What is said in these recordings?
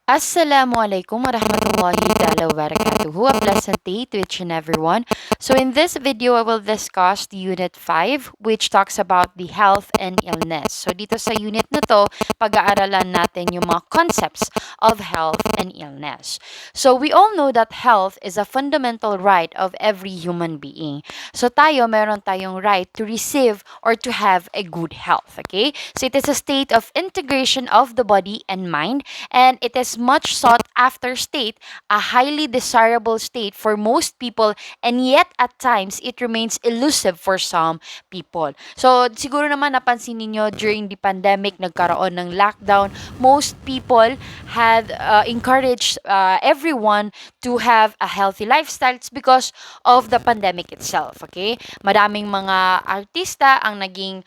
Assalamualaikum warahmatullahi ta'ala wabarakatuhu. A pleasant day to each and everyone. So in this video, I will discuss the Unit 5 which talks about the health and illness. So dito sa unit na to, pag-aaralan natin yung mga concepts of health and illness. So we all know that health is a fundamental right of every human being. So meron tayong right to receive or to have a good health. Okay? So it is a state of integration of the body and mind, and it is much sought after state, a highly desirable state for most people, and yet at times it remains elusive for some people. So siguro naman napansin ninyo during the pandemic, nagkaroon ng lockdown, most people had encouraged everyone to have a healthy lifestyle because of the pandemic itself. Okay? Madaming mga artista ang naging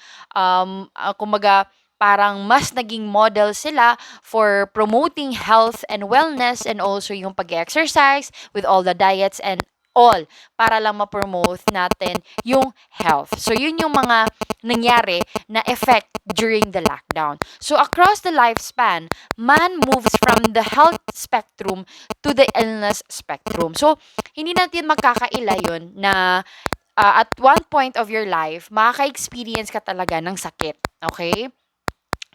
kumbaga parang mas naging model sila for promoting health and wellness, and also yung pag-exercise with all the diets and all para lang ma-promote natin yung health. So yun yung mga nangyari na effect during the lockdown. So across the lifespan, man moves from the health spectrum to the illness spectrum. So hindi natin magkakaila yun na at one point of your life, makaka-experience ka talaga ng sakit. Okay?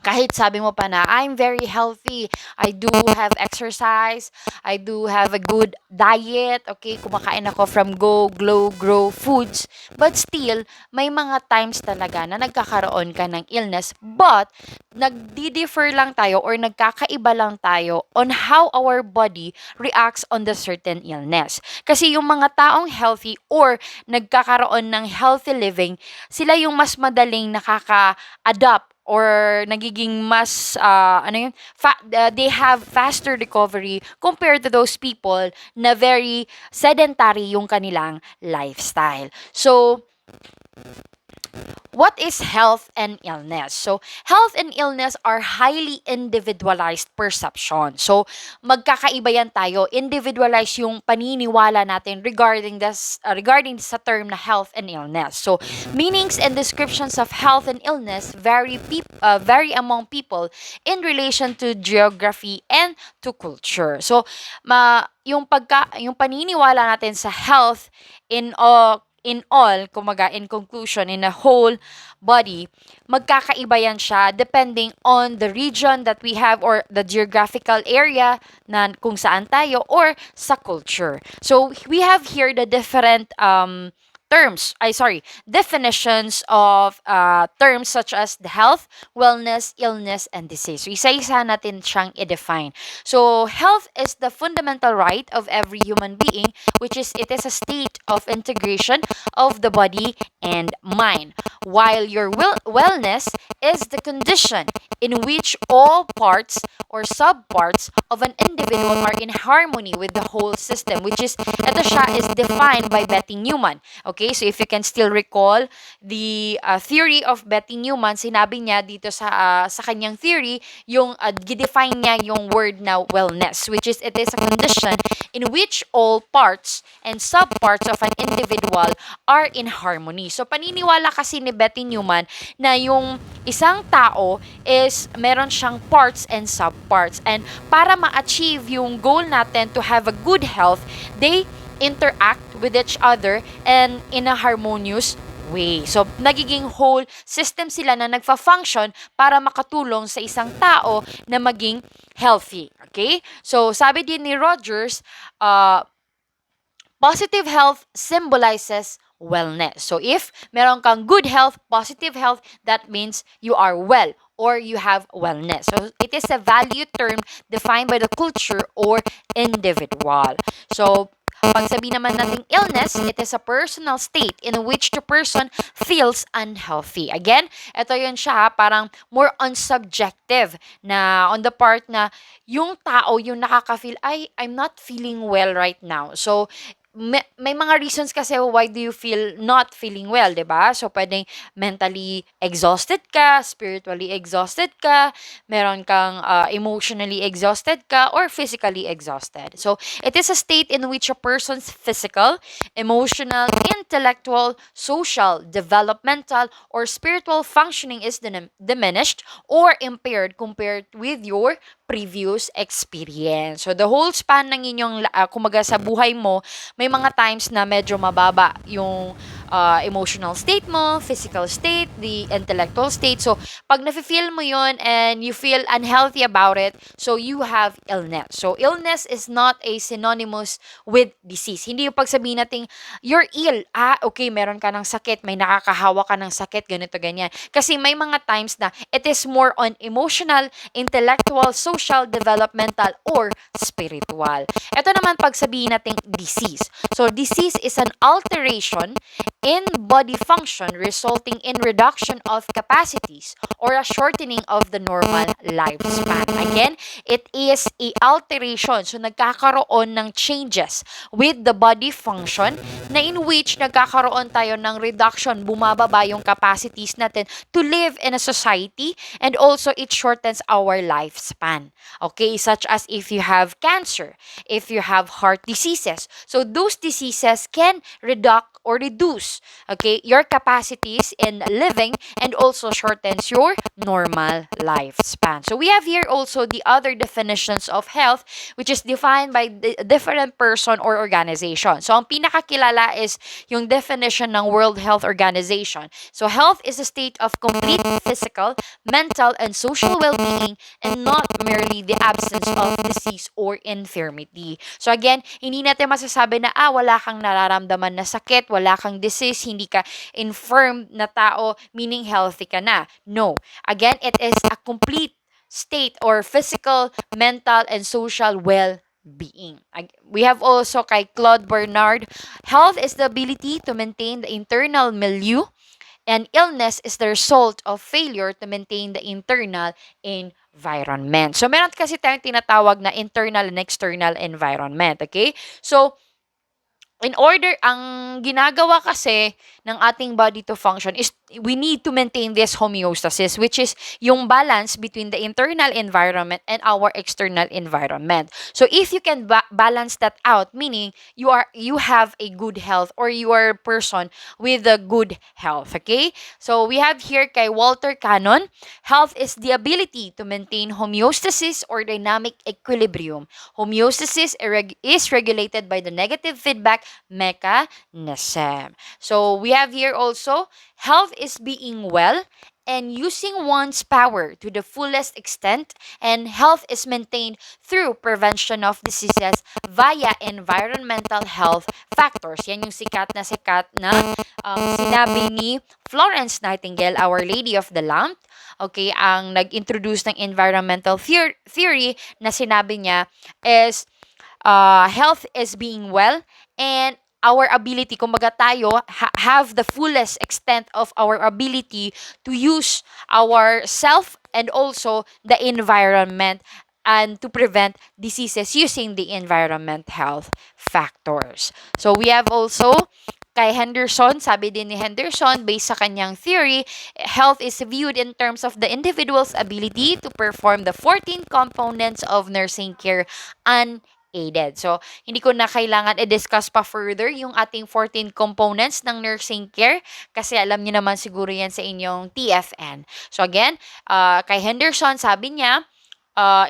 Kahit sabi mo pa na, I'm very healthy, I do have exercise, I do have a good diet, okay, kumakain ako from Go, Glow, Grow foods, but still, may mga times talaga na nagkakaroon ka ng illness, but nagdi-differ lang tayo or nagkakaiba lang tayo on how our body reacts on the certain illness. Kasi yung mga taong healthy or nagkakaroon ng healthy living, sila yung mas madaling nakaka-adapt or nagiging mas they have faster recovery compared to those people na very sedentary yung kanilang lifestyle. So what is health and illness? So, health and illness are highly individualized perception. So, magkakaiba yan tayo. Individualize yung paniniwala natin regarding sa term na health and illness. So, meanings and descriptions of health and illness vary among people in relation to geography and to culture. So, yung paniniwala natin sa health in all, kumaga, in conclusion, in a whole body, magkakaiba yan siya depending on the region that we have or the geographical area na kung saan tayo or sa culture. So, we have here the different definitions of terms such as the health, wellness, illness, and disease. So, isa-isa natin siyang i-define. So, health is the fundamental right of every human being, which is it is a state of integration of the body and mind, while your wellness is the condition in which all parts or subparts of an individual are in harmony with the whole system, which is, ito siya is defined by Betty Newman. Okay, so if you can still recall the theory of Betty Newman, sinabi niya dito sa kanyang theory, yung gidefine niya yung word na wellness, which is it is a condition in which all parts and subparts of an individual are in harmony. So paniniwala kasi ni Betty Newman na yung isang tao is meron siyang parts and subparts, and para ma-achieve yung goal natin to have a good health, they interact with each other and in a harmonious way. So, nagiging whole system sila na nagfa-function para makatulong sa isang tao na maging healthy. Okay? So, sabi din ni Rogers, positive health symbolizes wellness. So, if meron kang good health, positive health, that means you are well or you have wellness. So, it is a value term defined by the culture or individual. So, pag sabi naman nating illness, it is a personal state in which the person feels unhealthy. Again, ito yun siya, parang more on subjective na on the part na yung tao yung nakaka-feel, I'm not feeling well right now. So, may mga reasons kasi why do you feel not feeling well, 'di ba? So pwedeng mentally exhausted ka, spiritually exhausted ka, meron kang emotionally exhausted ka, or physically exhausted. So it is a state in which a person's physical, emotional, intellectual, social, developmental, or spiritual functioning is diminished or impaired compared with your previous experience. So the whole span ng inyong kumaga sa buhay mo, may mga times na medyo mababa yung emotional state mo, physical state, the intellectual state. So pag nafe-feel mo yon and you feel unhealthy about it, so you have illness. So illness is not a synonymous with disease. Hindi yung pagsabihin natin, you're ill. Okay, meron ka ng sakit, may nakakahawa ka ng sakit, ganito, ganyan. Kasi may mga times na it is more on emotional, intellectual, social, developmental, or spiritual. Ito naman pag sabihin natin disease. So, disease is an alteration in body function resulting in reduction of capacities or a shortening of the normal lifespan. Again, it is a alteration. So, nagkakaroon ng changes with the body function na in which nagkakaroon tayo ng reduction, bumababa yung capacities natin to live in a society, and also it shortens our lifespan. Okay, such as if you have cancer, if you have heart diseases. So those diseases can reduce, okay, your capacities in living and also shortens your normal lifespan. So we have here also the other definitions of health, which is defined by the different person or organization. So ang pinakakilala is yung definition ng World Health Organization. So health is a state of complete physical, mental, and social well-being, and not merely the absence of disease or infirmity. So again, hindi natin masasabi na wala kang nararamdaman na sakit, wala kang disease, hindi ka infirm na tao, meaning healthy ka na. No. Again, it is a complete state or physical, mental, and social well-being. We have also kay Claude Bernard, health is the ability to maintain the internal milieu, and illness is the result of failure to maintain the internal environment. So, meron kasi tayong tinatawag na internal and external environment. Okay? So, in order, ang ginagawa kasi ng ating body to function is we need to maintain this homeostasis, which is yung balance between the internal environment and our external environment. So if you can balance that out, meaning you have a good health, or you are a person with a good health, okay? So we have here kay Walter Cannon, health is the ability to maintain homeostasis or dynamic equilibrium. Homeostasis is regulated by the negative feedback mechanism. So we have here also, health is being well and using one's power to the fullest extent, and health is maintained through prevention of diseases via environmental health factors. Yan yung sikat na sinabi ni Florence Nightingale, Our Lady of the Lamp. Okay, ang nag-introduce ng environmental theory na sinabi niya is health is being well, and our ability, kumbaga tayo, have the fullest extent of our ability to use our self and also the environment, and to prevent diseases using the environment health factors. So we have also kay Henderson, sabi din ni Henderson, based sa kanyang theory, health is viewed in terms of the individual's ability to perform the 14 components of nursing care unaided. So, hindi ko na kailangan i-discuss pa further yung ating 14 components ng nursing care, kasi alam niyo naman siguro yan sa inyong TFN. So again, kay Henderson, sabi niya,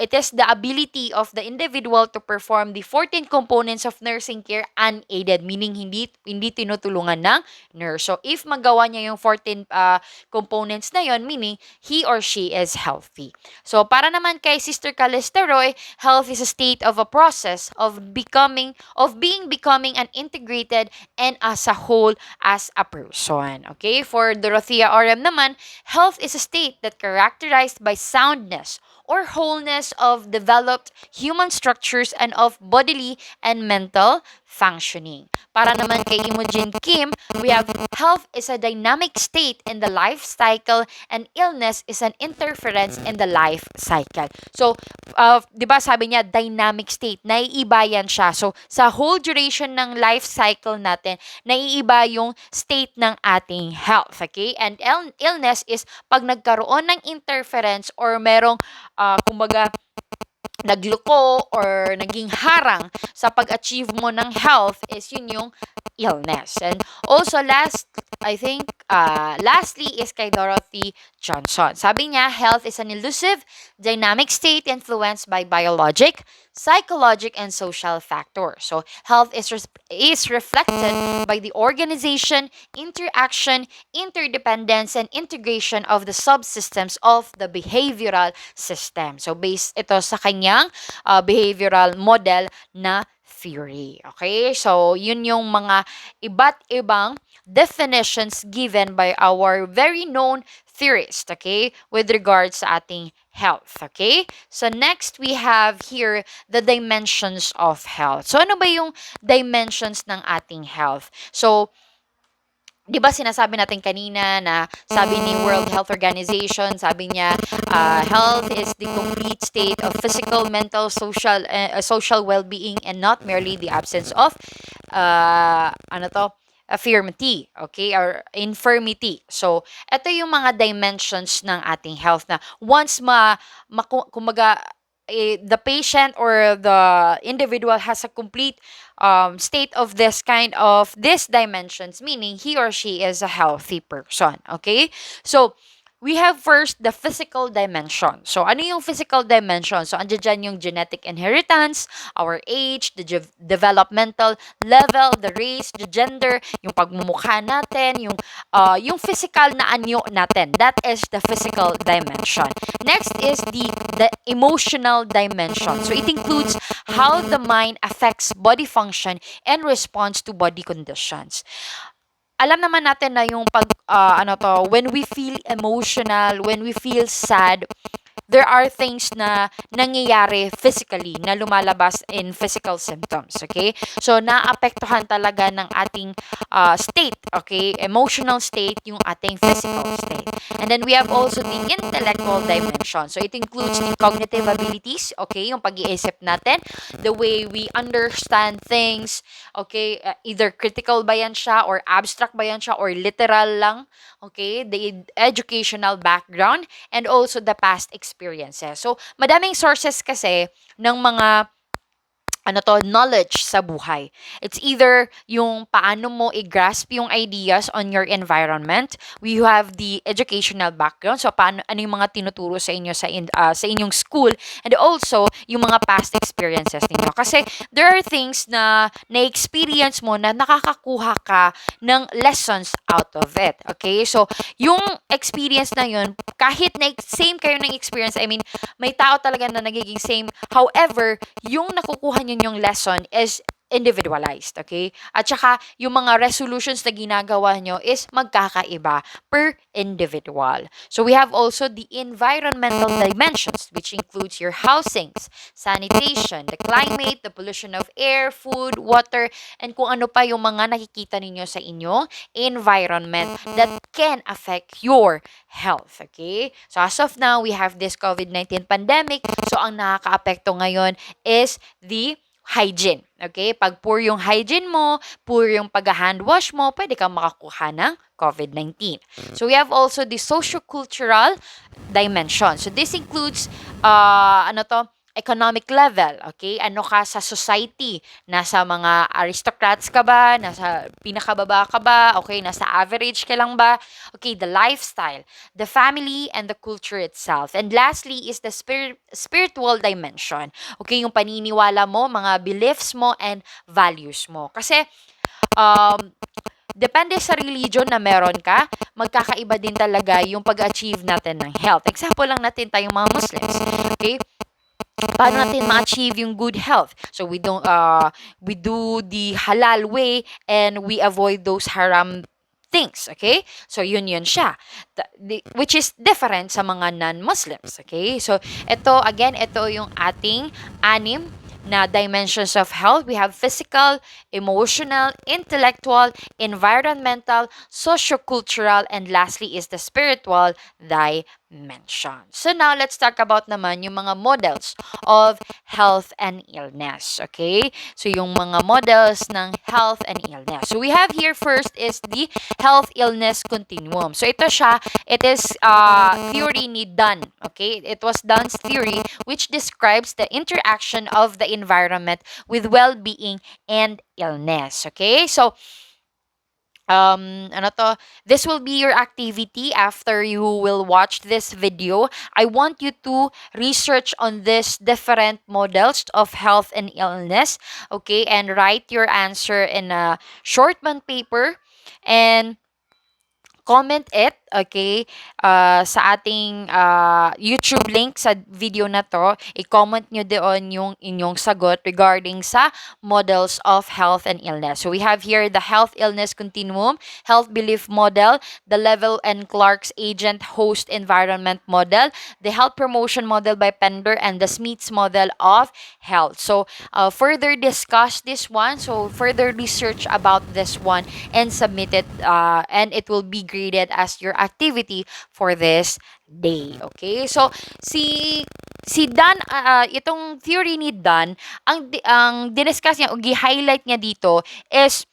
it is the ability of the individual to perform the 14 components of nursing care unaided, meaning hindi tinutulungan ng nurse. So, if magawa niya yung 14 components na yon, meaning he or she is healthy. So, para naman kay Sister Calesteroy, health is a state of a process of becoming an integrated and as a whole as a person. Okay? For Dorothea Orem naman, health is a state that characterized by soundness or wholeness of developed human structures and of bodily and mental functioning. Para naman kay Imogen Kim, we have health is a dynamic state in the life cycle, and illness is an interference in the life cycle. So, di ba sabi niya, dynamic state, naiiba yan siya. So, sa whole duration ng life cycle natin, naiiba yung state ng ating health. Okay? And illness is pag nagkaroon ng interference or merong kumbaga nagluko or naging harang sa pag-achieve mo ng health is yun yung illness. And also I think, lastly is kay Dorothy Johnson. Sabi niya, health is an elusive, dynamic state influenced by biologic, psychologic, and social factors. So, health is reflected by the organization, interaction, interdependence, and integration of the subsystems of the behavioral system. So, based ito sa kanyang behavioral model na theory. Okay? So, yun yung mga iba't ibang definitions given by our very known theorist, okay, with regards sa ating health, okay? So next we have here the dimensions of health. So ano ba yung dimensions ng ating health? So 'di ba sinasabi natin kanina na sabi ni World Health Organization, sabi niya, health is the complete state of physical, mental, social well-being and not merely the absence of ano to, affirmity, okay, or infirmity. So, ito yung mga dimensions ng ating health na once kumaga, the patient or the individual has a complete state of this kind of these dimensions, meaning he or she is a healthy person. Okay? So, we have first the physical dimension. So, ano yung physical dimension? So, andyan dyan yung genetic inheritance, our age, the developmental level, the race, the gender, yung pagmumukha natin, yung physical na anyo natin. That is the physical dimension. Next is the emotional dimension. So, it includes how the mind affects body function and responds to body conditions. Alam naman natin na yung when we feel emotional, when we feel sad, there are things na nangyayari physically, na lumalabas in physical symptoms, okay? So, naapektuhan talaga ng ating state, okay? Emotional state, yung ating physical state. And then we have also the intellectual dimension. So, it includes the cognitive abilities, okay? Yung pag-iisip natin, the way we understand things, okay? Either critical ba yan siya, or abstract ba yan siya, or literal lang, okay? The educational background, and also the past experiences. So, madaming sources kasi ng mga knowledge sa buhay. It's either yung paano mo i-grasp yung ideas on your environment. We have the educational background. So, ano yung mga tinuturo sa inyo sa inyong school, and also yung mga past experiences ninyo. Kasi there are things na na-experience mo na nakakakuha ka ng lessons out of it. Okay? So, yung experience na yun, kahit na same kayo ng experience, I mean, may tao talaga na nagiging same. However, yung nakukuha nyo yung lesson is individualized, okay? At saka, yung mga resolutions na ginagawa nyo is magkakaiba per individual. So, we have also the environmental dimensions, which includes your housings, sanitation, the climate, the pollution of air, food, water, and kung ano pa yung mga nakikita ninyo sa inyong environment that can affect your health, okay? So, as of now, we have this COVID-19 pandemic. So, ang nakaka-apekto ngayon is the hygiene. Okay? Pag poor yung hygiene mo, poor yung pag-hand wash mo, pwede kang makakuha ng COVID-19. So, we have also the socio-cultural dimension. So, this includes, economic level, okay? Ano ka sa society? Nasa mga aristocrats ka ba? Nasa pinakababa ka ba? Okay, nasa average ka lang ba? Okay, the lifestyle, the family, and the culture itself. And lastly is the spiritual dimension. Okay, yung paniniwala mo, mga beliefs mo, and values mo. Kasi, depende sa religion na meron ka, magkakaiba din talaga yung pag-achieve natin ng health. Example lang natin tayong mga Muslims. Okay? Paano natin ma-achieve yung good health? So we do the halal way and we avoid those haram things, okay? So yun siya. Which is different sa mga non-Muslims, okay? So ito yung ating anim na dimensions of health. We have physical, emotional, intellectual, environmental, sociocultural, and lastly is the spiritual dimension. mentioned. So now let's talk about naman yung mga models of health and illness. Okay? So yung mga models ng health and illness. So we have here first is the health illness continuum. So ito siya, it is theory ni Dunn. Okay? It was Dunn's theory which describes the interaction of the environment with well-being and illness. Okay? So ano to, this will be your activity after you will watch this video. I want you to research on this different models of health and illness, okay, and write your answer in a short bond paper and comment it, okay, sa ating YouTube link sa video na to. I-comment nyo doon yung inyong sagot regarding sa models of health and illness. So we have here the health illness continuum, health belief model, the Level and Clark's agent host environment model, the health promotion model by Pender, and the Smith's model of health. So further discuss this one, so further research about this one and submit it, and it will be graded as your activity for this day. Okay? So si Dan, itong theory ni Dan, ang diniscuss niya o gi-highlight niya dito is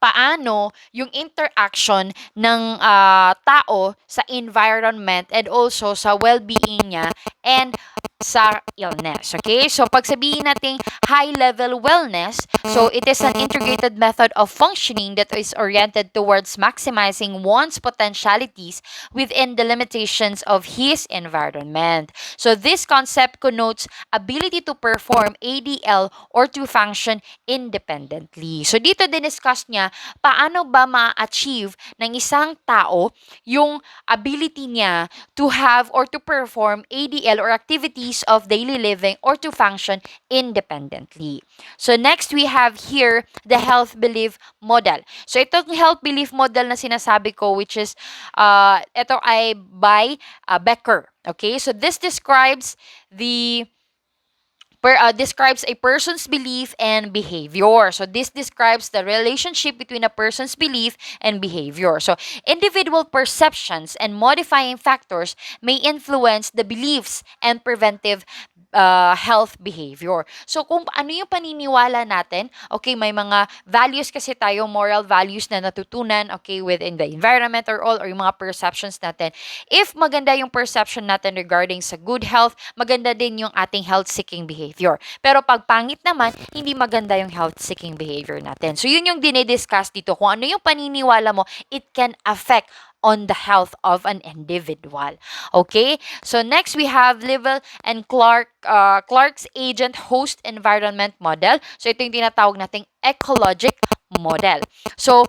paano yung interaction ng tao sa environment and also sa well-being niya and sa illness. Okay? So, pag sabihin natin high-level wellness, so it is an integrated method of functioning that is oriented towards maximizing one's potentialities within the limitations of his environment. So, this concept connotes ability to perform ADL or to function independently. So, dito diniscuss niya paano ba ma-achieve ng isang tao yung ability niya to have or to perform ADL or activities of daily living or to function independently. So next we have here the health belief model. So itong health belief model na sinasabi ko which is ito ay by Becker. Okay? So this describes describes a person's belief and behavior. So this describes the relationship between a person's belief and behavior. So individual perceptions and modifying factors may influence the beliefs and preventive health behavior. So kung ano yung paniniwala natin, okay, may mga values kasi tayo, moral values na natutunan, okay, within the environment or all, or yung mga perceptions natin. If maganda yung perception natin regarding sa good health, maganda din yung ating health-seeking behavior. Pero pag pangit naman, hindi maganda yung health-seeking behavior natin. So yun yung dinidiscuss dito. Kung ano yung paniniwala mo, it can affect on the health of an individual. Okay? So next we have Level and Clark's agent host environment model. So ito yung tinatawag nating ecologic model. So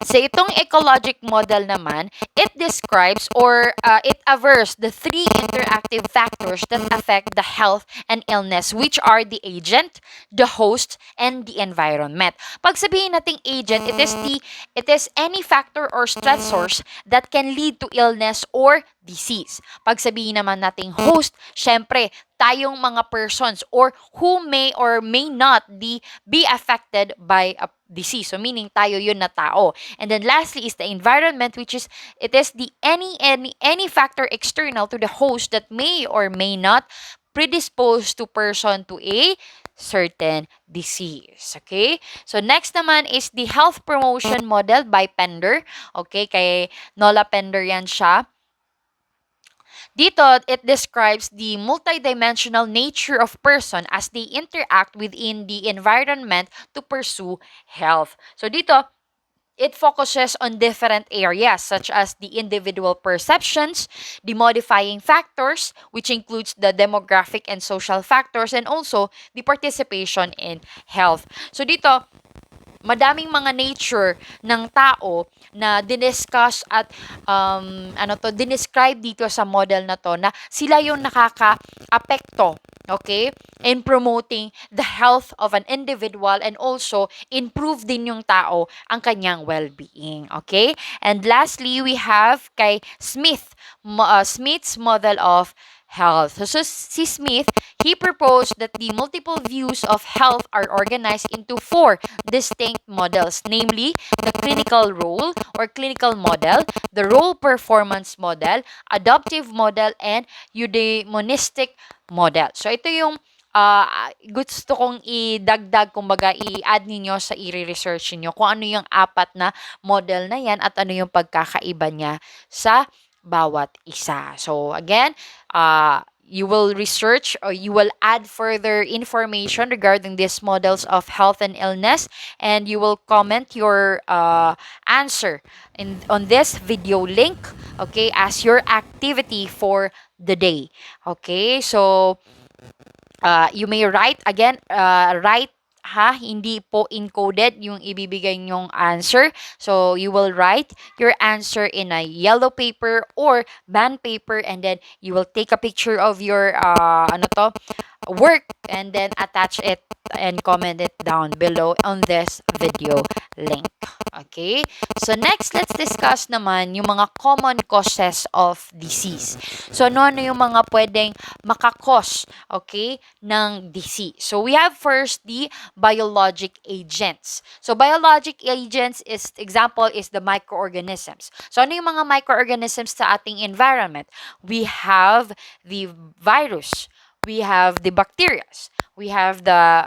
sa itong ecologic model naman, it describes or it averts the three interactive factors that affect the health and illness, which are the agent, the host, and the environment. Pag sabihin nating agent, it is any factor or stressors that can lead to illness or disease. Pag sabihin naman nating host, syempre, tayong mga persons or who may or may not be affected by a disease. So meaning tayo yun na tao. And then lastly is the environment, which is it is the any factor external to the host that may or may not predispose to person to a certain disease. Okay? So next naman is the health promotion model by Pender. Okay? Kay Nola Pender yan siya. Dito, it describes the multidimensional nature of person as they interact within the environment to pursue health. So dito, it focuses on different areas such as the individual perceptions, the modifying factors, which includes the demographic and social factors, and also the participation in health. So dito, madaming mga nature ng tao na diniscuss at dinescribe dito sa model na to na sila yung nakaka-apekto, okay, in promoting the health of an individual and also improve din yung tao ang kanyang well-being, okay? And lastly, we have kay Smith's model of health. So si Smith, he proposed that the multiple views of health are organized into four distinct models, namely the clinical role or clinical model, the role performance model, adaptive model, and eudaimonistic model. So ito yung gusto kong idagdag, kumbaga i-add ninyo sa i-research niyo kung ano yung apat na model na yan at ano yung pagkakaiba niya sa bawat isa. So again, you will research or you will add further information regarding these models of health and illness, and you will comment your answer on this video link, okay, as your activity for the day. Okay, so you may write again, write ha, hindi po encoded yung ibibigay nyong answer. So, you will write your answer in a yellow paper or band paper, and then you will take a picture of your work and then attach it and comment it down below on this video link. Okay? So, next, let's discuss naman yung mga common causes of disease. So, ano yung mga pwedeng makakos, okay, ng disease? So, we have first the biologic agents. So, biologic agents is, example is the microorganisms. So, ano yung mga microorganisms sa ating environment? We have the virus. We have the bacteria. We have the,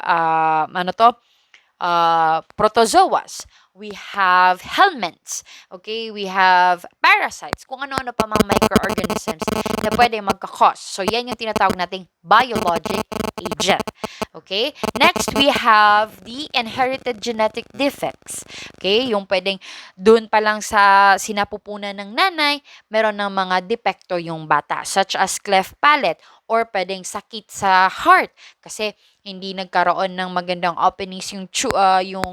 protozoas. We have helminths. Okay? We have parasites. Kung ano-ano pa mga microorganisms na pwede magkakos. So, yan yung tinatawag nating biologic agent. Okay? Next, we have the inherited genetic defects. Okay? Yung pwedeng dun pa lang sa sinapupunan ng nanay, meron ng mga depekto yung bata, such as cleft palate or pwedeng sakit sa heart kasi hindi nagkaroon ng magandang openings yung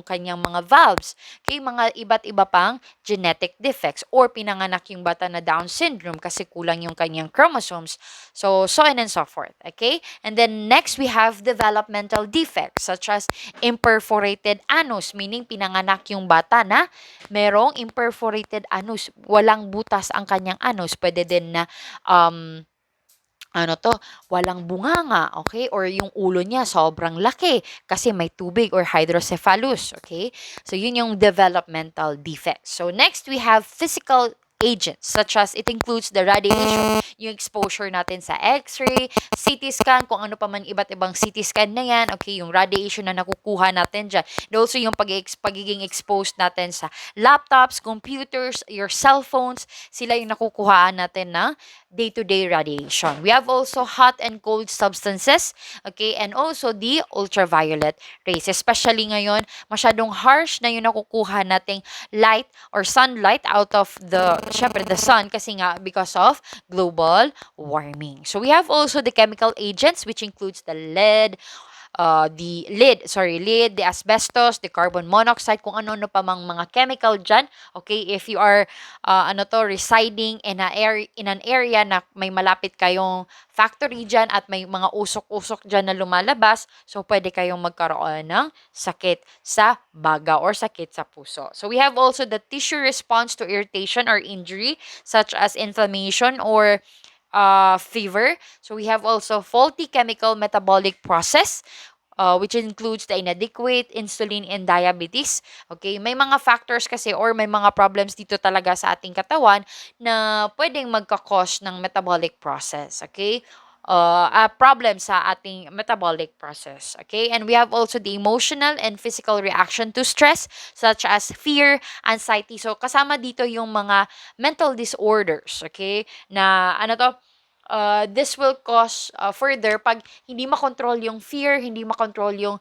kanyang mga valves. Okay, mga iba't iba pang genetic defects or pinanganak yung bata na Down syndrome kasi kulang yung kanyang chromosomes. So on and so forth. Okay? And then next we have developmental defects such as imperforated anus, meaning pinanganak yung bata na merong imperforated anus, walang butas ang kanyang anus. Pwede din na walang bunganga, okay? Or yung ulo niya sobrang laki kasi may tubig or hydrocephalus, okay? So, yun yung developmental defects. So, next, we have physical agents such as it includes the radiation, yung exposure natin sa X-ray, CT scan, kung ano pa man iba't ibang CT scan na yan, okay, yung radiation na nakukuha natin dyan. And also yung pagiging exposed natin sa laptops, computers, your cell phones, sila yung nakukuhaan natin na day-to-day radiation. We have also hot and cold substances, okay, and also the ultraviolet rays. Especially ngayon, masyadong harsh na yung nakukuha nating light or sunlight out of syempre, the sun kasi nga because of global warming. So we have also the chemical agents which includes the lead, the asbestos, the carbon monoxide, kung ano-ano pa mang mga chemical dyan. Okay, if you are, residing in an area na may malapit kayong factory dyan at may mga usok-usok dyan na lumalabas, so pwede kayong magkaroon ng sakit sa baga or sakit sa puso. So we have also the tissue response to irritation or injury such as inflammation or fever. So we have also faulty chemical metabolic process, which includes the inadequate insulin and diabetes. Okay, may mga factors kasi or may mga problems dito talaga sa ating katawan na pwedeng magka-cause ng metabolic process. Okay, a problem sa ating metabolic process. Okay, and we have also the emotional and physical reaction to stress such as fear, anxiety. So kasama dito yung mga mental disorders. Okay, na this will cause further pag hindi makontrol yung fear, hindi makontrol yung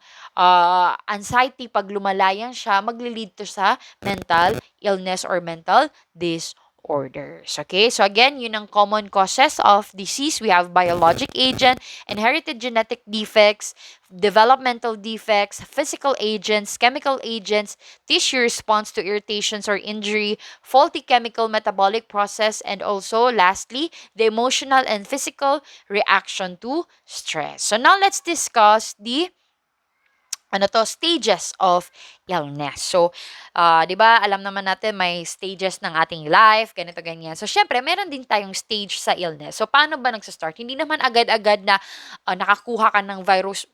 anxiety, pag lumalayan siya, magli-lead to sa mental illness or mental disorders. Okay? So again, yun ang common causes of disease. We have biologic agent, inherited genetic defects, developmental defects, physical agents, chemical agents, tissue response to irritations or injury, faulty chemical metabolic process, and also lastly, the emotional and physical reaction to stress. So now let's discuss the stages of illness. So, 'di ba, alam naman natin may stages ng ating life, ganito ganyan. So, syempre meron din tayong stage sa illness. So, paano ba nagsa-start? Hindi naman agad-agad na nakakuha ka ng virus,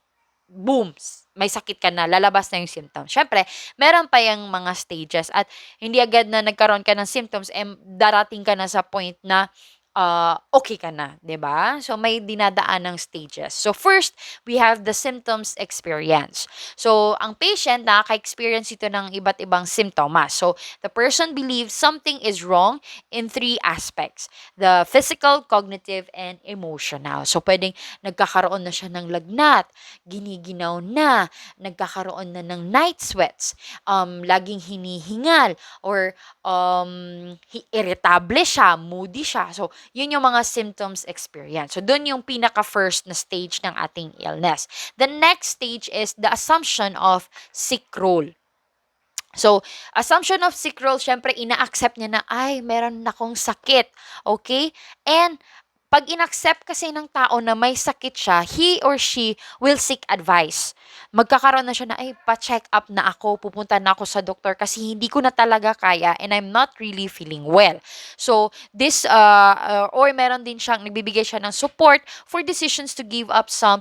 booms, may sakit ka na, lalabas na yung symptoms. Syempre, meron pa yung mga stages at hindi agad na nagkaroon ka ng symptoms, darating ka na sa point na okay ka na, 'di ba? So may dinadaan ng stages. So first, we have the symptoms experience. So ang patient nakaka-experience ito ng iba't ibang simptomas. So the person believes something is wrong in three aspects: the physical, cognitive, and emotional. So pwedeng nagkakaroon na siya ng lagnat, giniginaw na, nagkakaroon na ng night sweats, laging hinihingal, or irritable siya, moody siya. So yun yung mga symptoms experience. So, dun yung pinaka-first na stage ng ating illness. The next stage is the assumption of sick role. So, assumption of sick role, syempre, ina-accept niya na, ay, meron akong sakit. Okay? And, pag inaccept kasi ng tao na may sakit siya, he or she will seek advice. Magkakaroon na siya na, ay, pa-check up na ako, pupunta na ako sa doktor kasi hindi ko na talaga kaya and I'm not really feeling well. So, this, or meron din siyang, nagbibigay siya ng support for decisions to give up some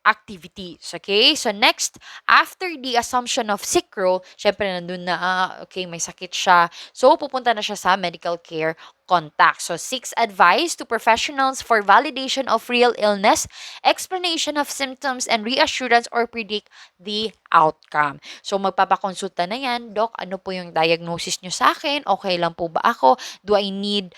activities. Okay? So, next, after the assumption of sick role, syempre nandun na, okay, may sakit siya. So, pupunta na siya sa medical care contact. So, seeks advice to professionals for validation of real illness, explanation of symptoms, and reassurance or predict the outcome. So, magpapakonsulta na yan, Doc, ano po yung diagnosis nyo sa akin? Okay lang po ba ako? Do I need,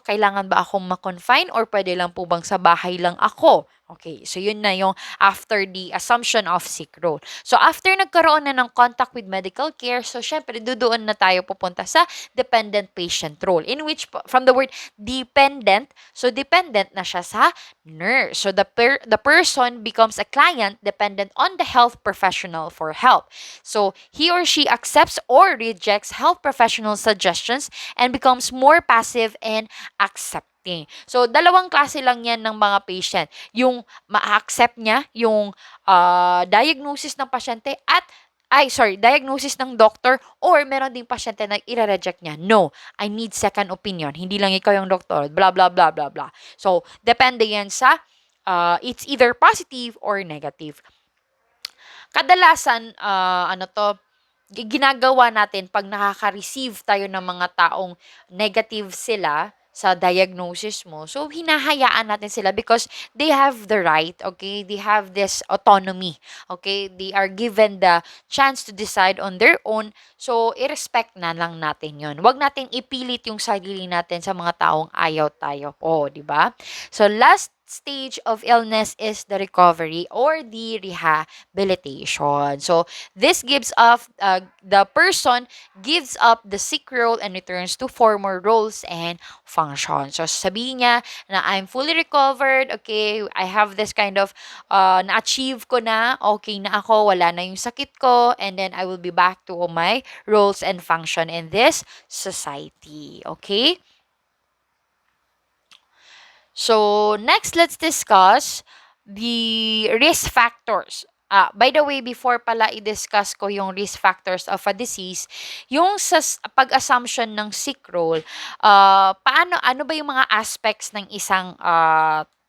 kailangan ba akong ma-confine or pwede lang po bang sa bahay lang ako? Okay, so yun na yung after the assumption of sick role. So, after nagkaroon na ng contact with medical care, so syempre, doon na tayo pupunta sa dependent patient role, in which, from the word dependent, so dependent na siya sa nurse. So, the person becomes a client dependent on the health professional for help. So, he or she accepts or rejects health professional suggestions and becomes more passive and accepting. So, dalawang klase lang yan ng mga patient. Yung ma-accept niya yung diagnosis ng pasyente at diagnosis ng doctor, or meron ding pasyente na i-reject niya. No, I need second opinion. Hindi lang ikaw yung doktor. Blah, blah, blah, blah, blah. So, depende yan sa it's either positive or negative. Kadalasan, ginagawa natin pag nakaka-receive tayo ng mga taong negative sila sa diagnosis mo. So, hinahayaan natin sila because they have the right, okay? They have this autonomy, okay? They are given the chance to decide on their own. So, i-respect na lang natin yon. Huwag nating ipilit yung sarili natin sa mga taong ayaw tayo. Oh, di ba? So, last stage of illness is the recovery or the rehabilitation. So, this gives up, the person gives up the sick role and returns to former roles and functions. So, sabihin niya na I'm fully recovered, okay, I have this kind of, na-achieve ko na, okay na ako, wala na yung sakit ko, and then I will be back to my roles and function in this society. Okay? So, next, let's discuss the risk factors. By the way, before pala i-discuss ko yung risk factors of a disease, yung sa pag-assumption ng sick role, ano ba yung mga aspects ng isang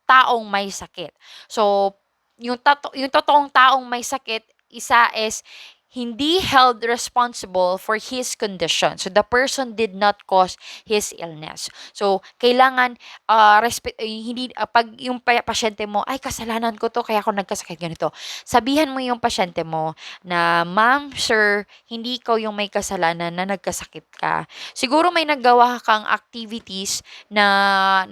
taong may sakit? So, yung totoong taong may sakit, isa is hindi held responsible for his condition. So, the person did not cause his illness. So, kailangan, hindi, pag yung pasyente mo, ay, kasalanan ko to, kaya ako nagkasakit ganito. Sabihan mo yung pasyente mo na, ma'am, sir, hindi ikaw yung may kasalanan na nagkasakit ka. Siguro may naggawa kang activities na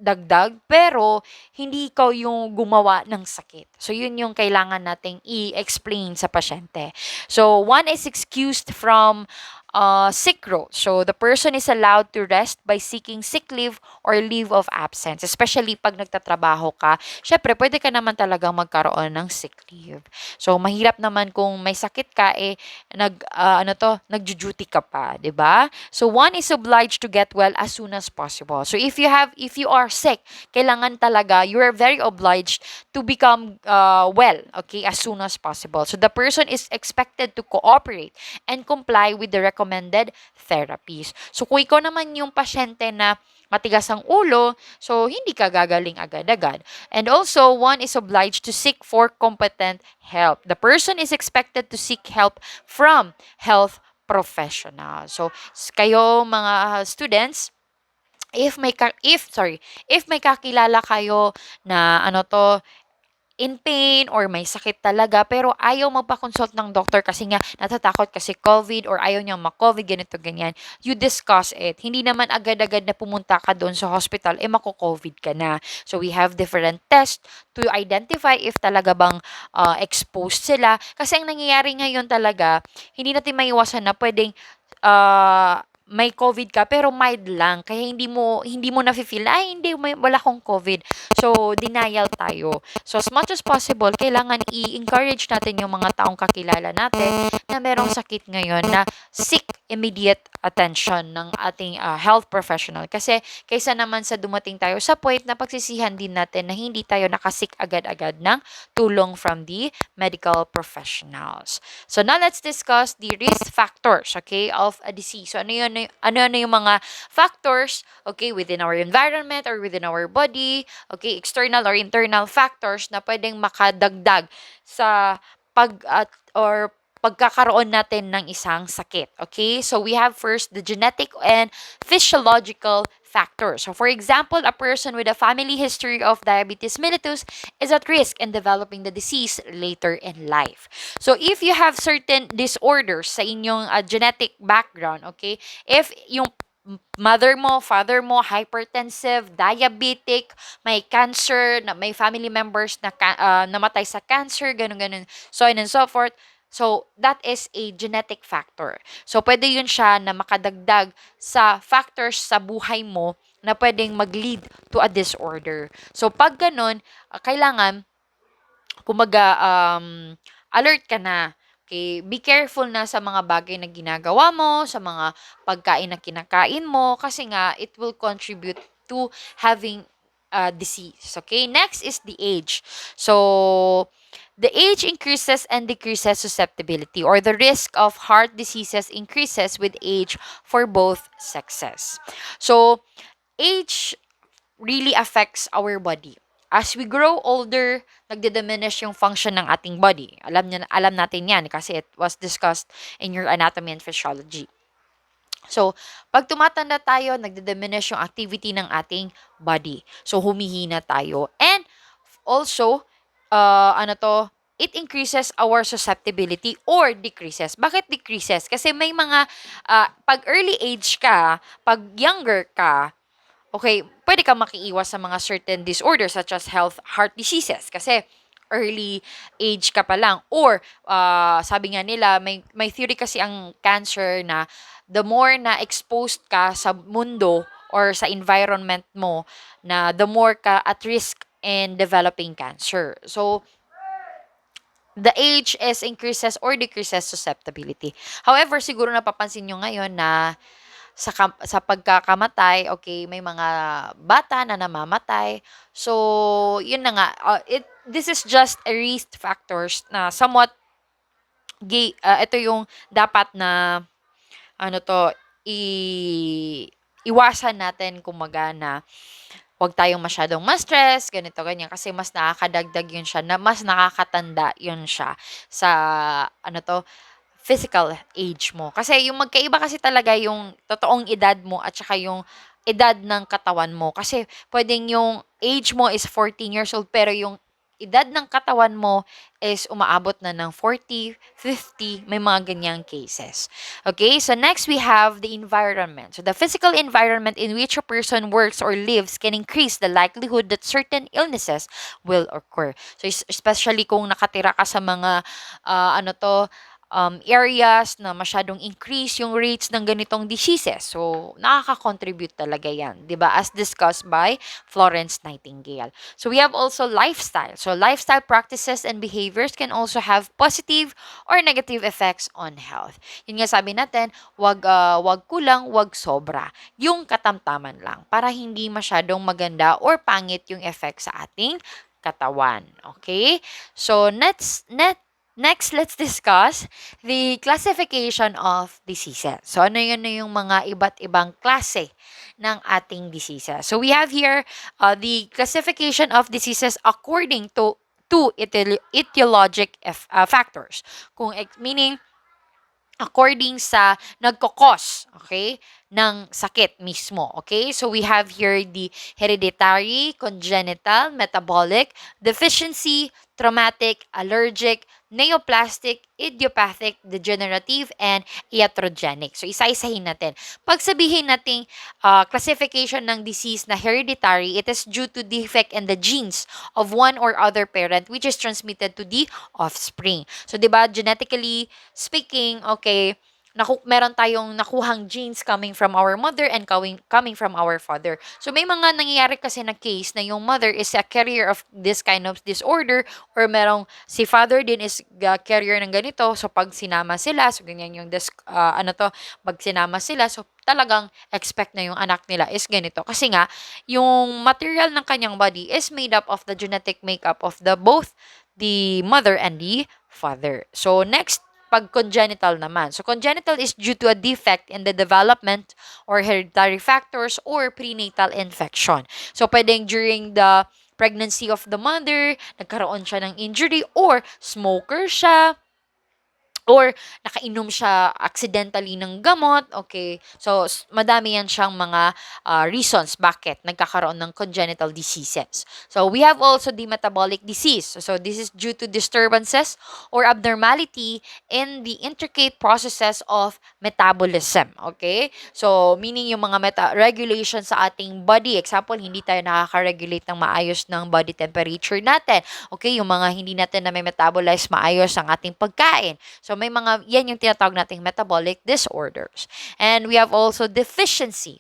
dagdag, pero hindi ikaw yung gumawa ng sakit. So, yun yung kailangan nating i-explain sa pasyente. So, one is excused from sick row. So, the person is allowed to rest by seeking sick leave or leave of absence. Especially pag nagtatrabaho ka, syempre, pwede ka naman talagang magkaroon ng sick leave. So, mahirap naman kung may sakit ka, nagjo-duty ka pa, 'di ba? So, one is obliged to get well as soon as possible. So, if you are sick, kailangan talaga, you are very obliged to become well, okay, as soon as possible. So, the person is expected to cooperate and comply with the recommended therapies. So, kung ikaw naman yung pasyente na matigas ang ulo, so hindi ka gagaling agad-agad. And also, one is obliged to seek for competent help. The person is expected to seek help from health professionals. So, kayo mga students, if may kakilala kayo na in pain or may sakit talaga pero ayaw magpa-consult ng doctor kasi nga natatakot kasi COVID or ayaw niyang ma-COVID, ganito, ganyan, you discuss it. Hindi naman agad-agad na pumunta ka doon sa hospital, mako-COVID ka na. So, we have different tests to identify if talaga bang exposed sila. Kasi ang nangyayari ngayon talaga, hindi natin maiwasan na pwedeng may COVID ka pero mild lang kaya hindi mo na-feel ay hindi wala akong COVID. So denial tayo. So as much as possible kailangan i-encourage natin yung mga taong kakilala natin na merong sakit ngayon na seek immediate attention ng ating health professional kasi kaysa naman sa dumating tayo sa point na pagsisihan din natin na hindi tayo nakasik agad-agad ng tulong from the medical professionals. So now let's discuss the risk factors, okay, of a disease. So ano yung mga factors, okay, within our environment or within our body, okay, external or internal factors na pwedeng makadagdag sa or pagkakaroon natin ng isang sakit. Okay? So we have first the genetic and physiological factors. So for example, a person with a family history of diabetes mellitus is at risk in developing the disease later in life. So if you have certain disorders sa inyong genetic background, okay? If yung mother mo, father mo, hypertensive, diabetic, may cancer, may family members na namatay sa cancer, ganun-ganun, so on and so forth. So, that is a genetic factor. So, pwede yun siya na makadagdag sa factors sa buhay mo na pwedeng mag-lead to a disorder. So, pag ganun, kailangan, kumaga, alert ka na. Okay, be careful na sa mga bagay na ginagawa mo, sa mga pagkain na kinakain mo, kasi nga, it will contribute to having disease. Okay, next is the age. So, the age increases and decreases susceptibility or the risk of heart diseases increases with age for both sexes. So, age really affects our body. As we grow older, nagdi-diminish yung function ng ating body. Alam natin yan kasi it was discussed in your anatomy and physiology. So, pag tumatanda tayo, nagdi-diminish yung activity ng ating body. So, humihina tayo. And also, it increases our susceptibility or decreases. Bakit decreases? Kasi may mga, pag early age ka, pag younger ka, okay, pwede kang makiiwas sa mga certain disorders such as heart diseases kasi early age ka pa lang. Or, sabi nga nila, may theory kasi ang cancer na the more na exposed ka sa mundo or sa environment mo, na the more ka at risk in developing cancer. So, the age is increases or decreases susceptibility. However, siguro napapansin nyo ngayon na sa pagkakamatay, okay, may mga bata na namamatay. So, yun na nga. This is just a risk factors na somewhat ito yung dapat na iwasan natin kumaga na huwag tayong masyadong ma-stress, ganito, ganyan. Kasi mas nakakadagdag yun siya, na mas nakakatanda yun siya sa, physical age mo. Kasi yung magkaiba kasi talaga yung totoong edad mo at saka yung edad ng katawan mo. Kasi pwedeng yung age mo is 14 years old pero yung edad ng katawan mo is umaabot na ng 40, 50, may mga ganyang cases. Okay, so next we have the environment. So the physical environment in which a person works or lives can increase the likelihood that certain illnesses will occur. So especially kung nakatira ka sa mga areas na masyadong increase yung rates ng ganitong diseases. So, nakaka-contribute talaga yan, di ba? As discussed by Florence Nightingale. So, we have also lifestyle. So, lifestyle practices and behaviors can also have positive or negative effects on health. Yun nga sabi natin, wag kulang, wag sobra. Yung katamtaman lang para hindi masyadong maganda or pangit yung effect sa ating katawan. Okay? So, next, let's discuss the classification of diseases. So, ano yun na yung mga iba't ibang klase ng ating diseases. So, we have here the classification of diseases according to etiologic factors. Meaning, according sa nagkokos, okay, ng sakit mismo, okay? So, we have here the hereditary, congenital, metabolic, deficiency, traumatic, allergic, neoplastic, idiopathic, degenerative, and iatrogenic. So, isa-isahin natin. Pag sabihin nating classification ng disease na hereditary, it is due to defect in the genes of one or other parent which is transmitted to the offspring. So, di ba, genetically speaking, okay, meron tayong nakuhang genes coming from our mother and coming from our father. So, may mga nangyayari kasi na case na yung mother is a carrier of this kind of disorder or merong si father din is carrier ng ganito. So, pag sinama sila, so ganyan yung pag sinama sila, so talagang expect na yung anak nila is ganito. Kasi nga, yung material ng kanyang body is made up of the genetic makeup of both the mother and the father. So, next, pag congenital naman. So, congenital is due to a defect in the development or hereditary factors or prenatal infection. So, pwedeng during the pregnancy of the mother, nagkaroon siya ng injury or smoker siya, or nakainom siya accidentally ng gamot, okay? So, madami yan siyang mga reasons bakit nagkakaroon ng congenital diseases. So, we have also the metabolic disease. So, this is due to disturbances or abnormality in the intricate processes of metabolism, okay? So, meaning yung mga regulation sa ating body. Example, hindi tayo nakaka-regulate ng maayos ng body temperature natin. Okay? Yung mga hindi natin na may metabolize maayos ang ating pagkain. So, may mga, yan yung tinatawag nating metabolic disorders. And we have also deficiency.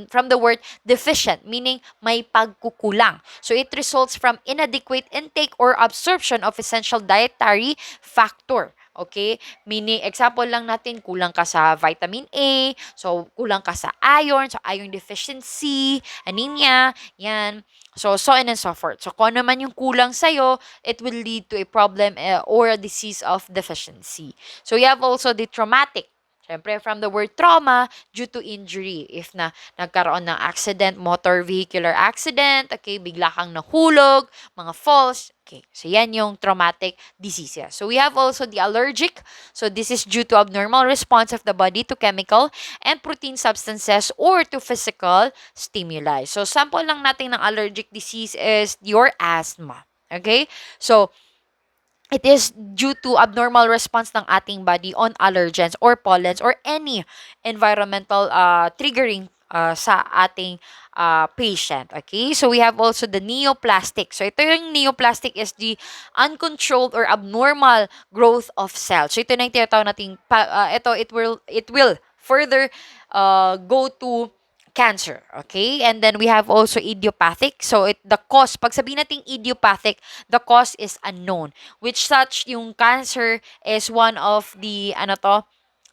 From the word deficient, meaning may pagkukulang. So, it results from inadequate intake or absorption of essential dietary factor. Okay? Meaning, example lang natin, kulang ka sa vitamin A, so kulang ka sa iron, so iron deficiency, anemia, yan. So on and so forth. So, kung ano man yung kulang sa'yo, it will lead to a problem or a disease of deficiency. So, we have also the traumatic. Siyempre, from the word trauma, due to injury. If nagkaroon ng accident, motor vehicular accident, okay, bigla kang nahulog, mga falls, okay. So, yan yung traumatic diseases. So, we have also the allergic. So, this is due to abnormal response of the body to chemical and protein substances or to physical stimuli. So, sample lang natin ng allergic disease is your asthma. Okay? So, it is due to abnormal response ng ating body on allergens or pollens or any environmental triggering sa ating patient. Okay? So, we have also the neoplastic. So, ito yung neoplastic is the uncontrolled or abnormal growth of cells. So, ito na yung tinatawag natin, it will further go to cancer, okay? And then we have also idiopathic. So, the cause, pag sabihin natin idiopathic, the cause is unknown. Which such, yung cancer is one of the,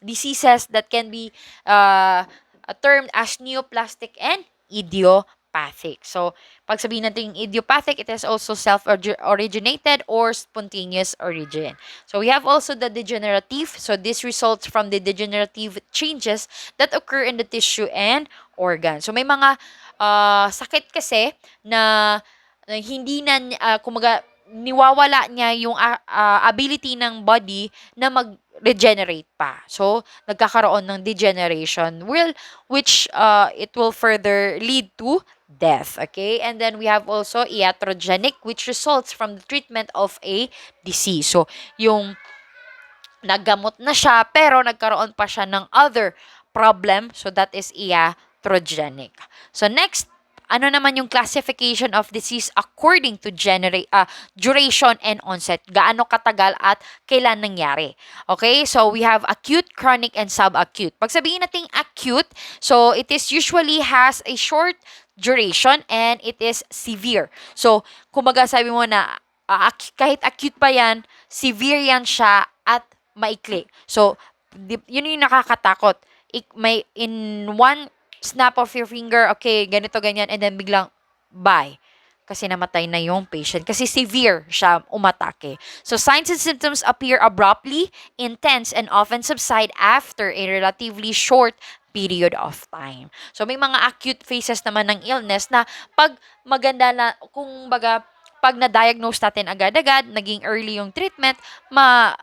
diseases that can be termed as neoplastic and idiopathic. So, pag sabihin natin idiopathic, it is also self-originated or spontaneous origin. So, we have also the degenerative. So, this results from the degenerative changes that occur in the tissue and organ. So, may mga sakit kasi na hindi na, kumaga, niwawala niya yung ability ng body na mag-regenerate pa. So, nagkakaroon ng degeneration, which it will further lead to death. Okay? And then we have also iatrogenic, which results from the treatment of a disease. So, yung naggamot na siya, pero nagkaroon pa siya ng other problem. So, that is iatrogenic. So, next, ano naman yung classification of disease according to duration and onset. Gaano katagal at kailan nangyari. Okay? So, we have acute, chronic, and subacute. Pag sabihin natin acute, so it is usually has a short duration and it is severe. So, kumbaga sabi mo na kahit acute pa yan, severe yan siya at maikli. So, yun yung nakakatakot. May in one snap of your finger, okay, ganito, ganyan, and then biglang, bye. Kasi namatay na yung patient. Kasi severe siya umatake. So, signs and symptoms appear abruptly, intense, and often subside after a relatively short period of time. So, may mga acute phases naman ng illness na pag maganda na, kung baga, pag na-diagnose natin agad-agad, naging early yung treatment,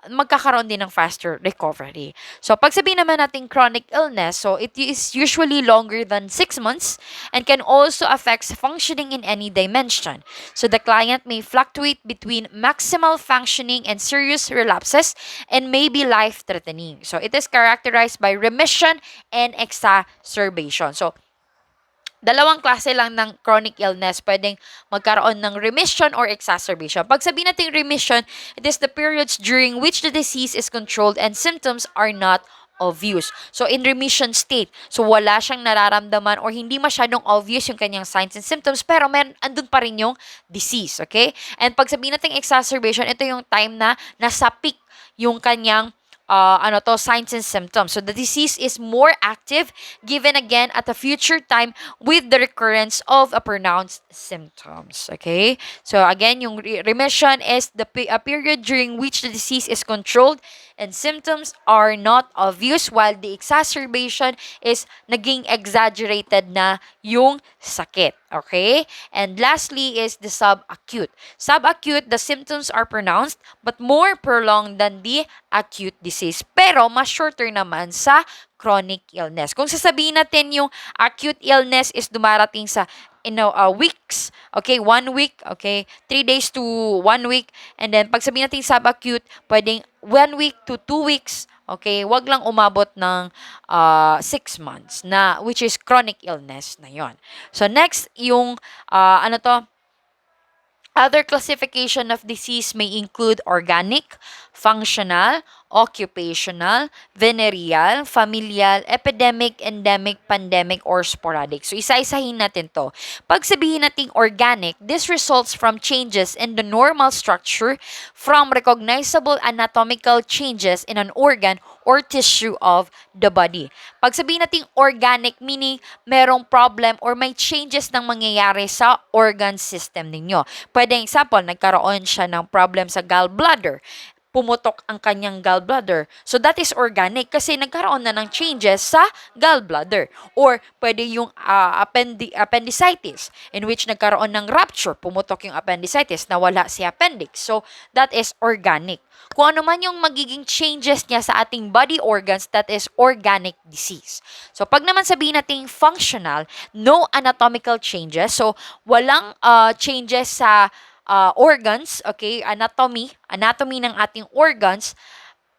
magkakaroon din ng faster recovery. So, pag sabihin naman natin chronic illness, so it is usually longer than 6 months and can also affect functioning in any dimension. So, the client may fluctuate between maximal functioning and serious relapses and may be life-threatening. So, it is characterized by remission and exacerbation. So, dalawang klase lang ng chronic illness. Pwedeng magkaroon ng remission or exacerbation. Pag sabihin natin remission, it is the periods during which the disease is controlled and symptoms are not obvious. So, in remission state, so wala siyang nararamdaman or hindi masyadong obvious yung kanyang signs and symptoms, pero andun pa rin yung disease, okay? And pag sabihin natin exacerbation, ito yung time na nasa peak yung kanyang signs and symptoms. So the disease is more active given again at a future time with the recurrence of a pronounced symptoms. Okay? So again, yung remission is a period during which the disease is controlled and symptoms are not obvious, while the exacerbation is naging exaggerated na yung sakit. Okay? And lastly is the subacute. Subacute, the symptoms are pronounced but more prolonged than the acute disease. Pero mas shorter naman sa chronic illness. Kung sasabihin natin yung acute illness is dumarating sa weeks, okay, 1 week, okay, 3 days to 1 week, and then pag sabihin natin subacute, pwedeng 1 week to 2 weeks, okay, wag lang umabot ng 6 months na which is chronic illness na yon. So next yung other classification of disease may include organic, functional, occupational, venereal, familial, epidemic, endemic, pandemic, or sporadic. So, isa-isahin natin to. Pag sabihin natin organic, this results from changes in the normal structure from recognizable anatomical changes in an organ or tissue of the body. Pag sabihin natin organic, meaning merong problem or may changes nang mangyayari sa organ system ninyo. Pwedeng example, nagkaroon siya ng problem sa gallbladder, pumutok ang kanyang gallbladder. So, that is organic kasi nagkaroon na ng changes sa gallbladder. Or, pwede yung appendicitis in which nagkaroon ng rupture, pumutok yung appendicitis, nawala si appendix. So, that is organic. Kung ano man yung magiging changes niya sa ating body organs, that is organic disease. So, pag naman sabihin natin functional, no anatomical changes. So, walang changes sa organs, okay, anatomy ng ating organs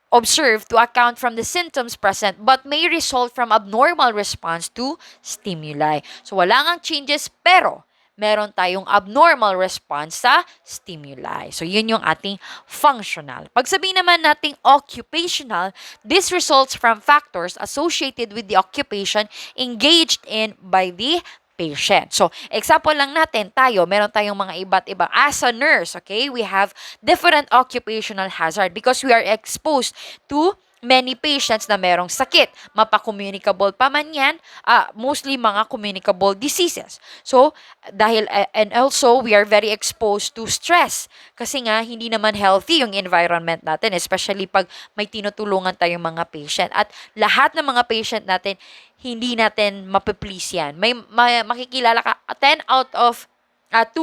observed to account from the symptoms present but may result from abnormal response to stimuli. So, wala ngang changes pero meron tayong abnormal response sa stimuli. So, yun yung ating functional. Pag sabihin naman nating occupational, this results from factors associated with the occupation engaged in by the patient. So, example lang natin, meron tayong mga iba't ibang, as a nurse, okay, we have different occupational hazard because we are exposed to many patients na merong sakit. Mapa-communicable pa man yan, mostly mga communicable diseases. So, and also, we are very exposed to stress. Kasi nga, hindi naman healthy yung environment natin, especially pag may tinutulungan tayong mga patient. At lahat ng mga patient natin, hindi natin mapiplease yan. May makikilala ka, 2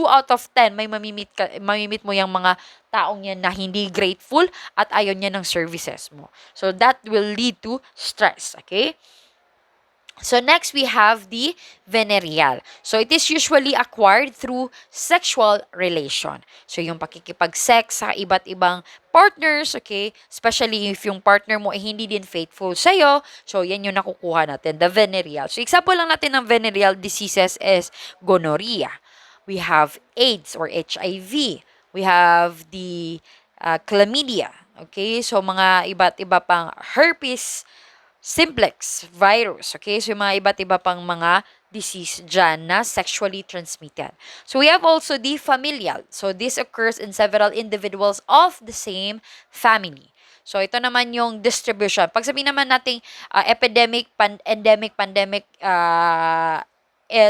out of 10, may mamimit mo yung mga taong yan na hindi grateful at ayaw niya ng services mo. So, that will lead to stress, okay? So next we have the venereal. So it is usually acquired through sexual relation. So yung pakikipag-sex sa iba't ibang partners, okay? Especially if yung partner mo ay hindi din faithful sa'yo. So yan yung nakukuha natin, the venereal. So example lang natin ng venereal diseases is gonorrhea. We have AIDS or HIV. We have the chlamydia. Okay? So mga iba't iba pang herpes simplex virus. Okay? So, yung mga iba't iba pang mga disease dyan na sexually transmitted. So, we have also the familial. So, this occurs in several individuals of the same family. So, ito naman yung distribution. Pag sabihin naman nating endemic, pandemic,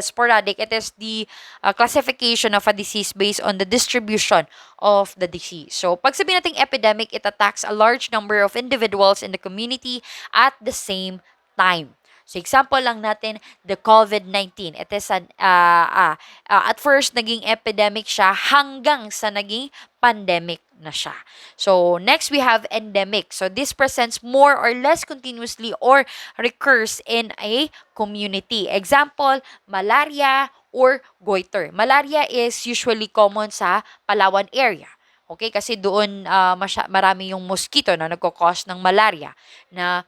sporadic, it is the classification of a disease based on the distribution of the disease. So, pag sabihin natin epidemic, it attacks a large number of individuals in the community at the same time. So, example lang natin, the COVID-19. It is at first, naging epidemic siya hanggang sa naging pandemic na siya. So, next we have endemic. So, this presents more or less continuously or recurs in a community. Example, malaria or goiter. Malaria is usually common sa Palawan area. Okay? Kasi doon marami yung mosquito na nagko-cause ng malaria na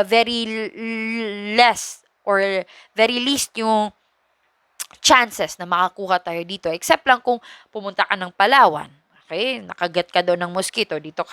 very less or very least yung chances na makakuha tayo dito. Except lang kung pumunta ka ng Palawan. Okay? Nakagat ka doon ng mosquito. Dito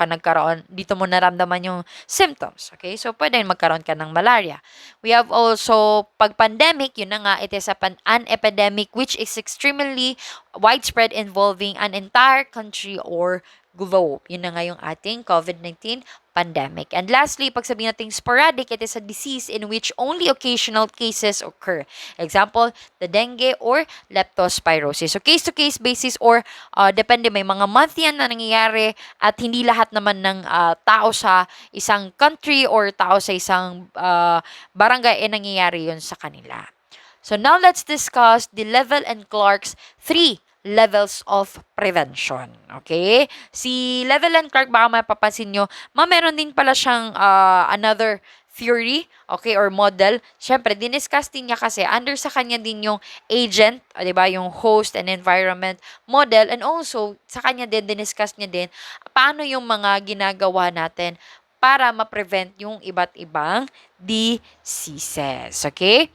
mo naramdaman yung symptoms. Okay? So, pwede magkaroon ka ng malaria. We have also, pag pandemic, yun na nga, it is an epidemic which is extremely widespread involving an entire country or globe. Yun na nga yung ating COVID-19 pandemic. And lastly, pag sabihin natin sporadic, it is a disease in which only occasional cases occur. Example, the dengue or leptospirosis. So, case-to-case basis or depende, may mga month yan na nangyayari at hindi lahat naman ng tao sa isang country or tao sa isang barangay nangyayari yun sa kanila. So, now let's discuss the Level and Clark's 3 levels of prevention. Okay? Si Level and Clark, baka mapapansin nyo, meron din pala siyang another theory, okay, or model. Siyempre, diniscuss din niya kasi under sa kanya din yung agent, di ba, yung host and environment model, and also sa kanya din, diniscuss niya din paano yung mga ginagawa natin para ma-prevent yung iba't ibang diseases. Okay?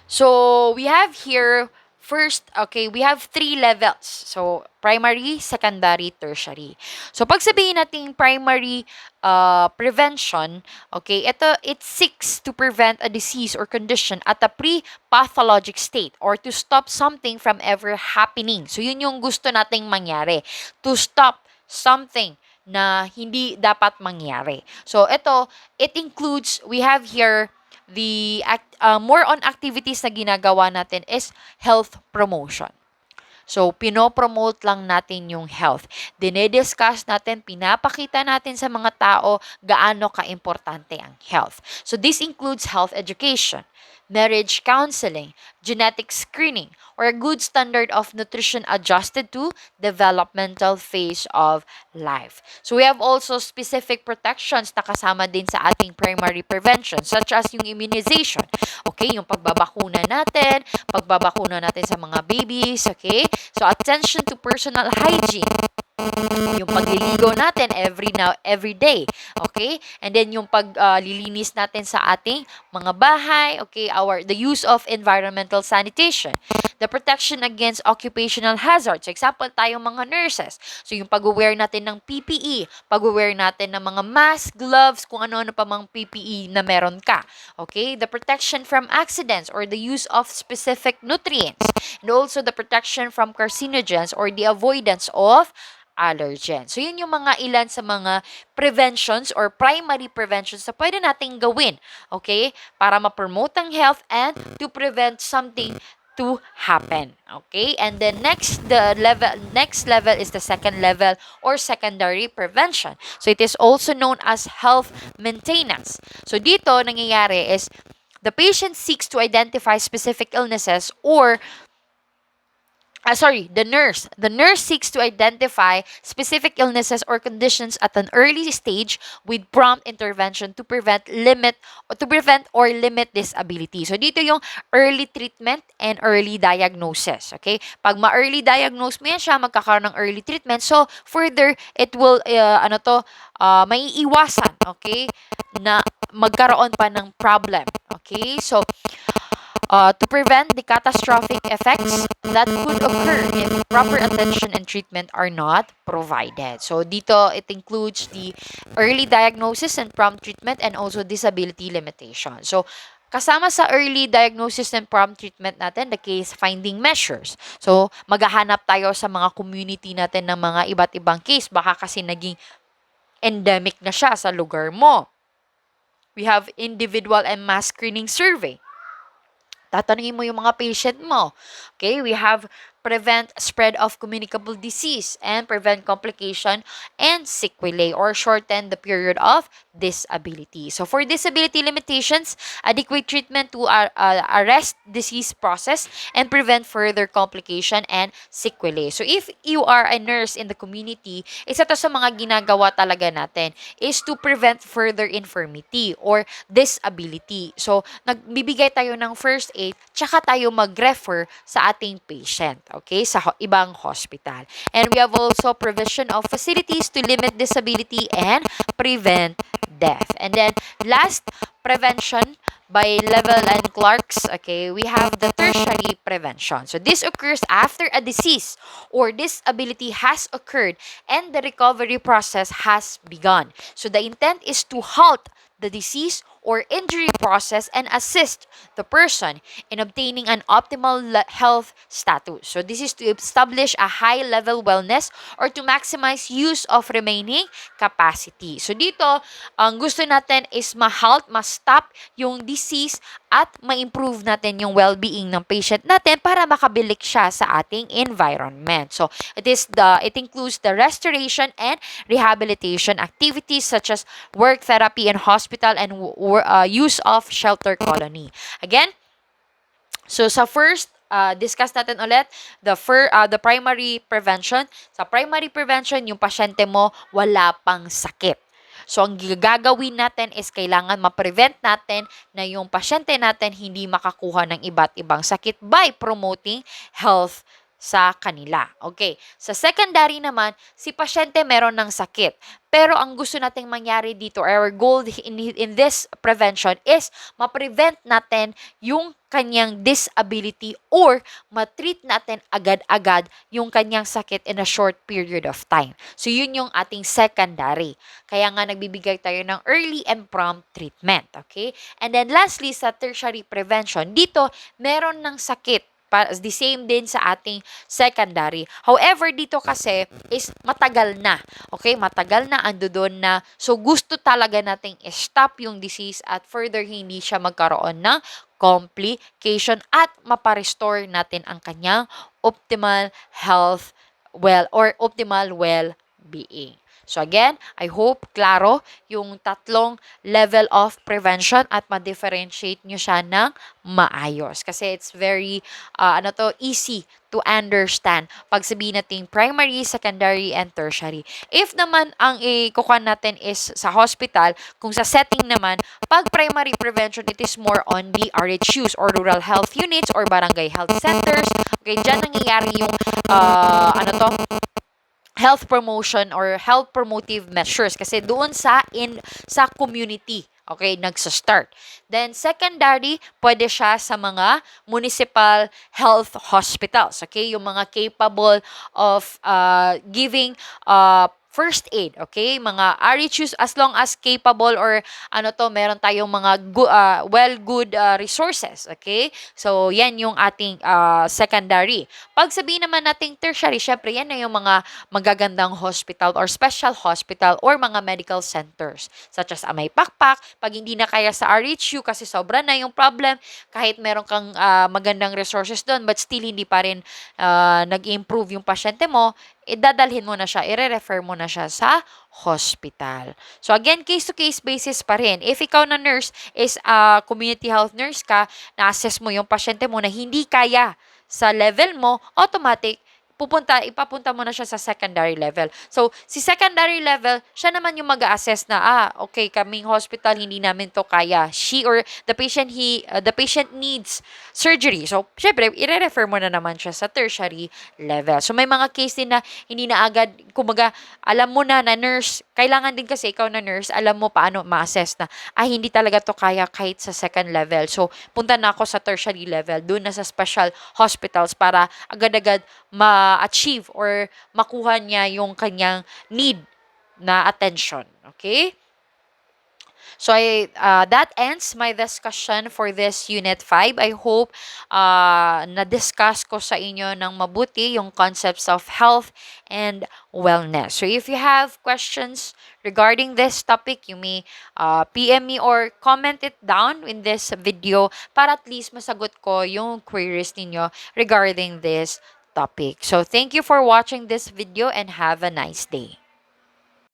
So, we have here, first, okay, we have 3 levels. So, primary, secondary, tertiary. So, pag sabihin natin primary prevention, okay, it seeks to prevent a disease or condition at a pre-pathologic state or to stop something from ever happening. So, yun yung gusto nating mangyari. To stop something na hindi dapat mangyari. So, it includes, we have here, more on activities na ginagawa natin is health promotion. So, pinopromote lang natin yung health. Dinediscuss natin, pinapakita natin sa mga tao gaano ka-importante ang health. So, this includes health education, marriage counseling, genetic screening, or a good standard of nutrition adjusted to developmental phase of life. So, we have also specific protections na kasama din sa ating primary prevention, such as yung immunization. Okay, yung pagbabakuna natin sa mga babies, okay? So, attention to personal hygiene. Yung pagliligo natin every day, okay? And then yung paglilinis natin sa ating mga bahay, okay? The use of environmental sanitation, the protection against occupational hazards. So, example, tayong mga nurses. So, yung pag-wear natin ng PPE, pag-wear natin ng mga mask, gloves, kung ano-ano pa mang PPE na meron ka. Okay? The protection from accidents or the use of specific nutrients. And also the protection from carcinogens or the avoidance of allergens. So, yun yung mga ilan sa mga preventions or primary preventions na pwede nating gawin, okay? Para ma-promote ang health and to prevent something to happen. Okay? And then next level is the second level or secondary prevention. So, it is also known as health maintenance. So, dito nangyayari is the patient seeks to identify specific illnesses or the nurse. The nurse seeks to identify specific illnesses or conditions at an early stage with prompt intervention to prevent or limit disability. So dito yung early treatment and early diagnosis. Okay? Pag ma-early diagnose mo yan siya, magkakaroon ng early treatment. So further, it will maiiwasan, okay, na magkaroon pa ng problem. Okay? So to prevent the catastrophic effects that could occur if proper attention and treatment are not provided. So dito, it includes the early diagnosis and prompt treatment and also disability limitation. So kasama sa early diagnosis and prompt treatment natin, the case finding measures. So maghahanap tayo sa mga community natin ng mga iba't ibang case. Baka kasi naging endemic na siya sa lugar mo. We have individual and mass screening survey. Tatanungin mo yung mga patient mo. Okay, we have prevent spread of communicable disease and prevent complication and sequelae or shorten the period of disability. So for disability limitations, adequate treatment to arrest disease process and prevent further complication and sequelae. So if you are a nurse in the community, isa to sa mga ginagawa talaga natin is to prevent further infirmity or disability. So nagbibigay tayo ng first aid, tsaka tayo mag-refer sa ating patient, okay, sa ibang hospital. And we have also provision of facilities to limit disability and prevent death. And then last, prevention by Level and Clark's, okay, we have the tertiary prevention. So this occurs after a disease or disability has occurred and the recovery process has begun. So the intent is to halt the disease or injury process and assist the person in obtaining an optimal health status. So this is to establish a high level wellness or to maximize use of remaining capacity. So dito, ang gusto natin is ma-halt, ma-stop yung disease at ma-improve natin yung well-being ng patient natin para makabilik siya sa ating environment. So it includes the restoration and rehabilitation activities such as work therapy in hospital and use of shelter colony. Again, so sa first, discuss natin ulit the primary prevention. Sa primary prevention, yung pasyente mo wala pang sakit. So, ang gagawin natin is kailangan ma-prevent natin na yung pasyente natin hindi makakuha ng iba't ibang sakit by promoting health sa kanila. Okay. Sa secondary naman, si pasyente meron ng sakit. Pero ang gusto nating mangyari dito, our goal in this prevention is ma-prevent natin yung kanyang disability or ma-treat natin agad-agad yung kanyang sakit in a short period of time. So, yun yung ating secondary. Kaya nga nagbibigay tayo ng early and prompt treatment. Okay? And then lastly, sa tertiary prevention, dito meron ng sakit. The same din sa ating secondary. However, dito kasi is matagal na. Okay? Matagal na, ando doon na. So, gusto talaga nating stop yung disease at further hindi siya magkaroon ng complication at maparestore natin ang kanyang optimal health optimal well-being. So again, I hope klaro yung tatlong level of prevention at ma-differentiate nyo siya ng maayos. Kasi it's very, easy to understand pag sabihin natin primary, secondary, and tertiary. If naman ang ikukuha natin is sa hospital, kung sa setting naman, pag primary prevention, it is more on the RHUs or rural health units or barangay health centers. Okay, dyan nangyayari yung, health promotion or health promotive measures kasi doon sa community, okay, nagsa-start. Then secondary, pwede siya sa mga municipal health hospitals, okay, yung mga capable of giving first aid, okay? Mga RHUs as long as capable or meron tayong mga good resources, okay? So, yan yung ating secondary. Pag sabihin naman nating tertiary, syempre yan na yung mga magagandang hospital or special hospital or mga medical centers such as Amay Pakpak. Pag hindi na kaya sa RHU kasi sobra na yung problem, kahit meron kang magandang resources doon but still hindi pa rin nag-improve yung pasyente mo, idadalhin mo na siya, i-refer mo na siya sa hospital. So again, case-to-case basis pa rin. If ikaw na nurse is community health nurse ka, na-assess mo yung pasyente mo na hindi kaya sa level mo, automatic, ipapunta mo na siya sa secondary level. So, si secondary level, siya naman yung mag-assess na, okay, kaming hospital, hindi namin to kaya. She or the patient needs surgery. So, syempre, i-refer mo na naman siya sa tertiary level. So, may mga case din na hindi na agad, kumaga, alam mo na nurse, kailangan din kasi ikaw na nurse, alam mo paano ma-assess na, hindi talaga to kaya kahit sa second level. So, punta na ako sa tertiary level, doon na sa special hospitals para agad-agad ma-achieve or makuha niya yung kanyang need na attention. Okay? So that ends my discussion for this Unit 5. I hope na-discuss ko sa inyo ng mabuti yung concepts of health and wellness. So if you have questions regarding this topic, you may PM me or comment it down in this video para at least masagot ko yung queries ninyo regarding this topic. So thank you for watching this video and have a nice day.